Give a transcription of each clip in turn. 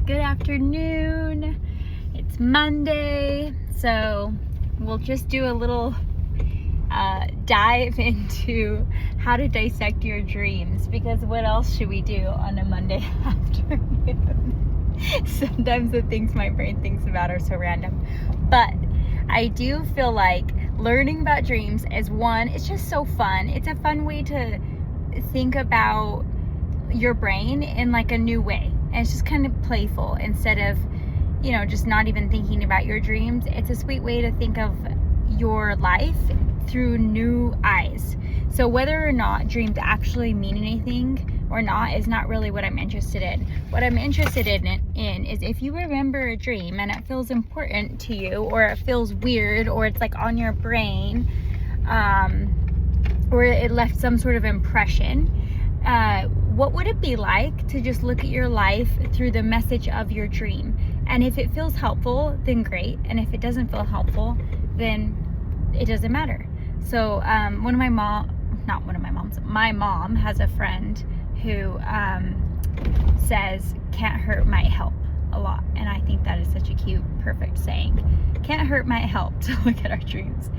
Good afternoon. It's Monday, so we'll just do a little dive into how to dissect your dreams, because what else should we do on a Monday afternoon? Sometimes the things my brain thinks about are so random, but I do feel like learning about dreams is one, it's just so fun. It's a fun way to think about your brain in like a new way. And it's just kind of playful instead of, just not even thinking about your dreams. It's a sweet way to think of your life through new eyes. So whether or not dreams actually mean anything or not is not really what I'm interested in. What I'm interested in is if you remember a dream and it feels important to you, or it feels weird, or it's like on your brain, or it left some sort of impression, what would it be like to just look at your life through the message of your dream? And if it feels helpful, then great. And if it doesn't feel helpful, then it doesn't matter. So my mom has a friend who says, can't hurt might help a lot. And I think that is such a cute, perfect saying. Can't hurt might help to look at our dreams.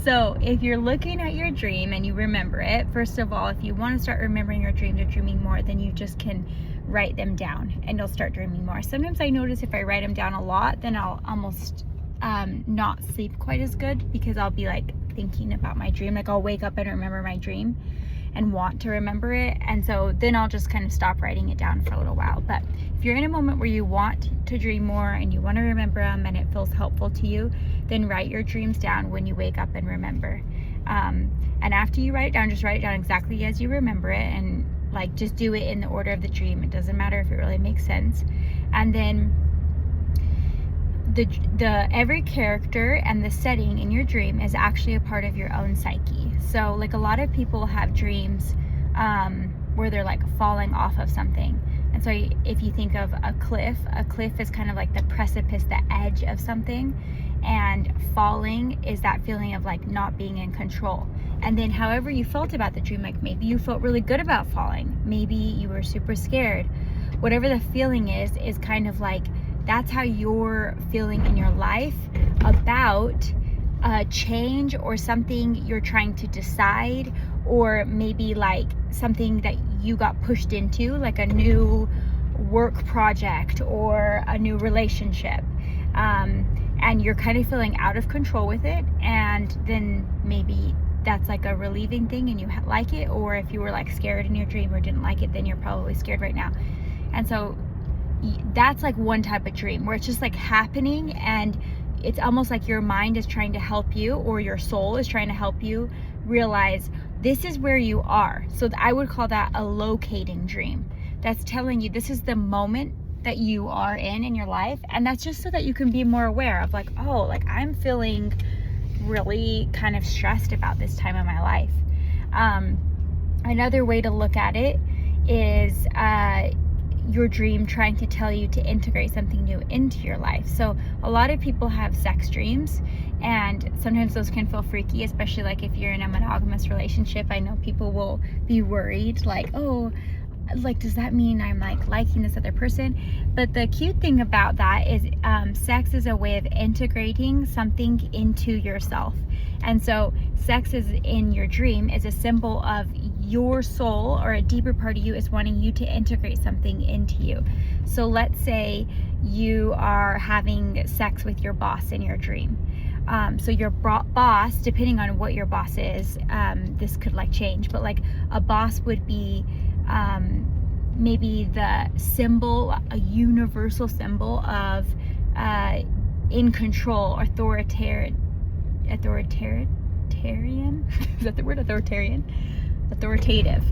So if you're looking at your dream and you remember it, first of all, if you want to start remembering your dreams or dreaming more, then you just can write them down and you'll start dreaming more. Sometimes I notice if I write them down a lot, then I'll almost not sleep quite as good, because I'll be like thinking about my dream. Like I'll wake up and remember my dream and want to remember it, and so then I'll just kind of stop writing it down for a little while. But if you're in a moment where you want to dream more and you want to remember them and it feels helpful to you, then write your dreams down when you wake up and remember. And after you write it down, just write it down exactly as you remember it, and like just do it in the order of the dream. It doesn't matter if it really makes sense. And then the every character and the setting in your dream is actually a part of your own psyche. So like a lot of people have dreams where they're like falling off of something. And so if you think of a cliff is kind of like the precipice, the edge of something, and falling is that feeling of like not being in control. And then however you felt about the dream, like maybe you felt really good about falling, maybe you were super scared, whatever the feeling is kind of like, that's how you're feeling in your life about a change or something you're trying to decide, or maybe like something that you got pushed into, like a new work project or a new relationship, and you're kind of feeling out of control with it. And then maybe that's like a relieving thing and you like it, or if you were like scared in your dream or didn't like it, then you're probably scared right now. And so that's like one type of dream where it's just like happening, and it's almost like your mind is trying to help you, or your soul is trying to help you realize this is where you are. So I would call that a locating dream. That's telling you this is the moment that you are in your life, and that's just so that you can be more aware of like, oh, like I'm feeling really kind of stressed about this time of my life. Another way to look at it is your dream trying to tell you to integrate something new into your life. So a lot of people have sex dreams, and sometimes those can feel freaky, especially like if you're in a monogamous relationship. I know people will be worried, like, oh, like, does that mean I'm like liking this other person? But the cute thing about that is sex is a way of integrating something into yourself. And so sex is in your dream is a symbol of your soul, or a deeper part of you is wanting you to integrate something into you. So let's say you are having sex with your boss in your dream. So your boss, depending on what your boss is, this could like change, but like a boss would be maybe the symbol, a universal symbol of in control, authoritarian. Is that the word? Authoritative.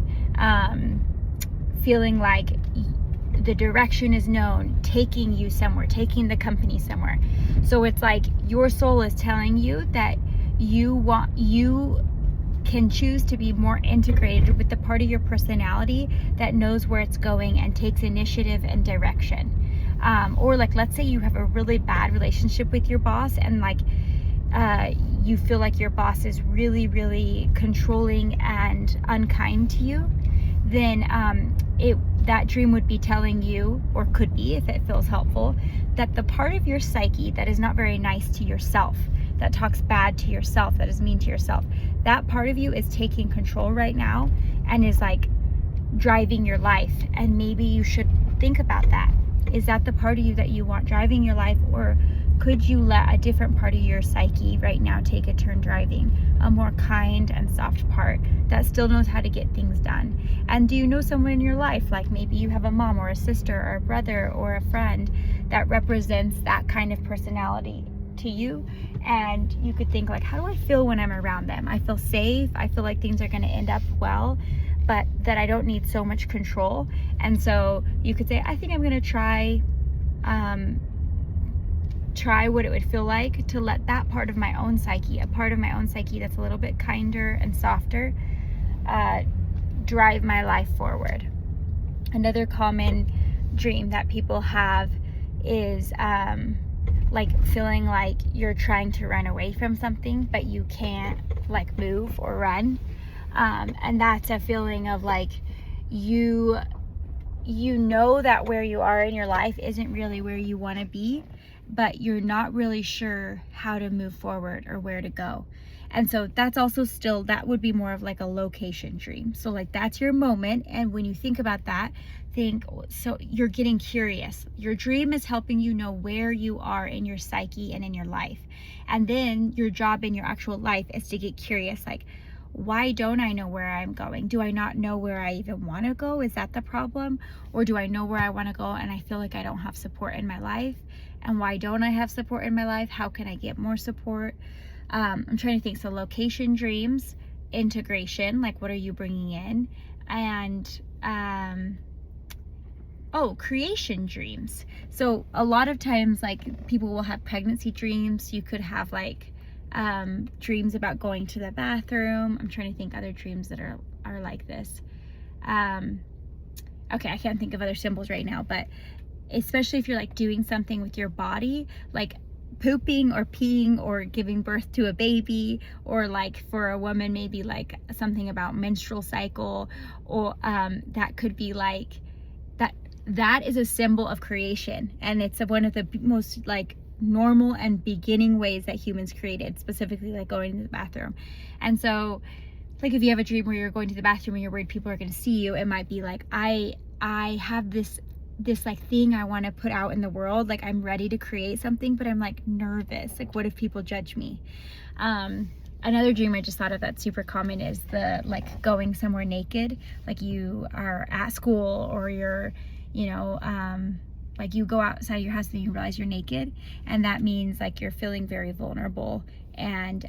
Feeling like the direction is known, taking you somewhere, taking the company somewhere. So it's like your soul is telling you that you can choose to be more integrated with the part of your personality that knows where it's going and takes initiative and direction. Or like, let's say you have a really bad relationship with your boss, and like you feel like your boss is really, really controlling and unkind to you, then that dream would be telling you, or could be if it feels helpful, that the part of your psyche that is not very nice to yourself, that talks bad to yourself, that is mean to yourself, that part of you is taking control right now and is like driving your life. And maybe you should think about that. Is that the part of you that you want driving your life, or could you let a different part of your psyche right now take a turn driving, a more kind and soft part that still knows how to get things done? And do you know someone in your life, like maybe you have a mom or a sister or a brother or a friend that represents that kind of personality to you? And you could think like, how do I feel when I'm around them? I feel safe. I feel like things are going to end up well, but that I don't need so much control. And so you could say, I think I'm going to try what it would feel like to let that part of my own psyche, a part of my own psyche that's a little bit kinder and softer, drive my life forward. Another common dream that people have is like feeling like you're trying to run away from something, but you can't like move or run. And that's a feeling of like you know that where you are in your life isn't really where you want to be, but you're not really sure how to move forward or where to go. And so that's also still, that would be more of like a location dream. So like that's your moment. And when you think about that, so you're getting curious. Your dream is helping you know where you are in your psyche and in your life. And then your job in your actual life is to get curious, like, why don't I know where I'm going? Do I not know where I even want to go? Is that the problem? Or do I know where I want to go and I feel like I don't have support in my life? And why don't I have support in my life? How can I get more support? I'm trying to think. So location dreams, integration, like what are you bringing in? And creation dreams. So a lot of times like people will have pregnancy dreams. You could have like dreams about going to the bathroom. I'm trying to think other dreams that are like this. Okay, I can't think of other symbols right now, but especially if you're like doing something with your body, like pooping or peeing or giving birth to a baby, or like for a woman maybe like something about menstrual cycle, or that could be like that is a symbol of creation, and it's one of the most like normal and beginning ways that humans created, specifically like going to the bathroom. And so like if you have a dream where you're going to the bathroom and you're worried people are going to see you, it might be like I have this like thing I want to put out in the world, like I'm ready to create something, but I'm like nervous, like what if people judge me? Another dream I just thought of that's super common is the like going somewhere naked, like you are at school or you're like you go outside your house and you realize you're naked, and that means like you're feeling very vulnerable, and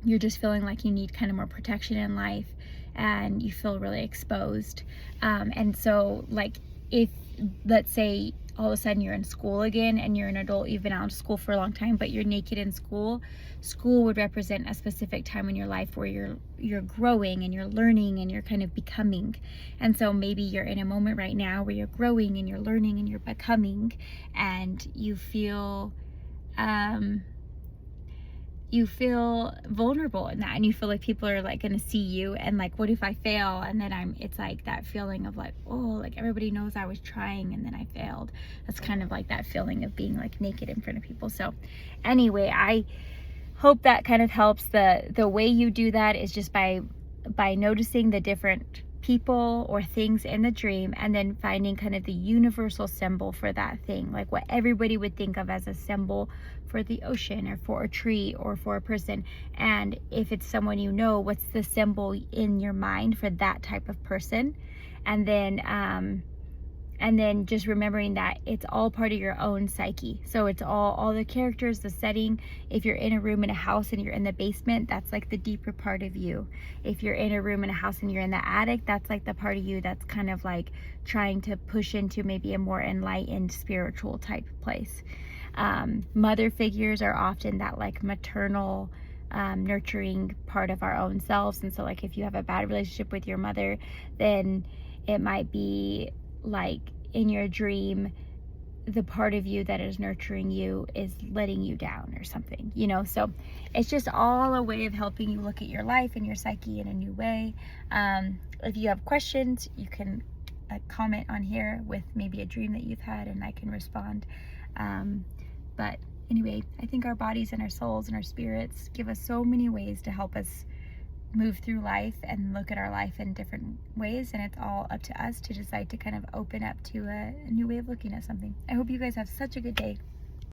you're just feeling like you need kind of more protection in life, and you feel really exposed. And so like if, let's say all of a sudden you're in school again and you're an adult, you've been out of school for a long time, but you're naked in school would represent a specific time in your life where you're growing and you're learning and you're kind of becoming. And so maybe you're in a moment right now where you're growing and you're learning and you're becoming, and you feel vulnerable in that, and you feel like people are like gonna see you, and like what if I fail? And then it's like that feeling of like, oh, like everybody knows I was trying and then I failed. That's kind of like that feeling of being like naked in front of people. So anyway, I hope that kind of helps. The way you do that is just by noticing the different people or things in the dream, and then finding kind of the universal symbol for that thing, like what everybody would think of as a symbol for the ocean or for a tree or for a person. And if it's someone you know, what's the symbol in your mind for that type of person? And then just remembering that it's all part of your own psyche. So it's all the characters, the setting. If you're in a room in a house and you're in the basement, that's like the deeper part of you. If you're in a room in a house and you're in the attic, that's like the part of you that's kind of like trying to push into maybe a more enlightened spiritual type place. Mother figures are often that like maternal, nurturing part of our own selves. And so like if you have a bad relationship with your mother, then it might be like in your dream the part of you that is nurturing you is letting you down or something, so it's just all a way of helping you look at your life and your psyche in a new way. If you have questions, you can a comment on here with maybe a dream that you've had, and I can respond. But anyway, I think our bodies and our souls and our spirits give us so many ways to help us move through life and look at our life in different ways, and it's all up to us to decide to kind of open up to a new way of looking at something. I hope you guys have such a good day.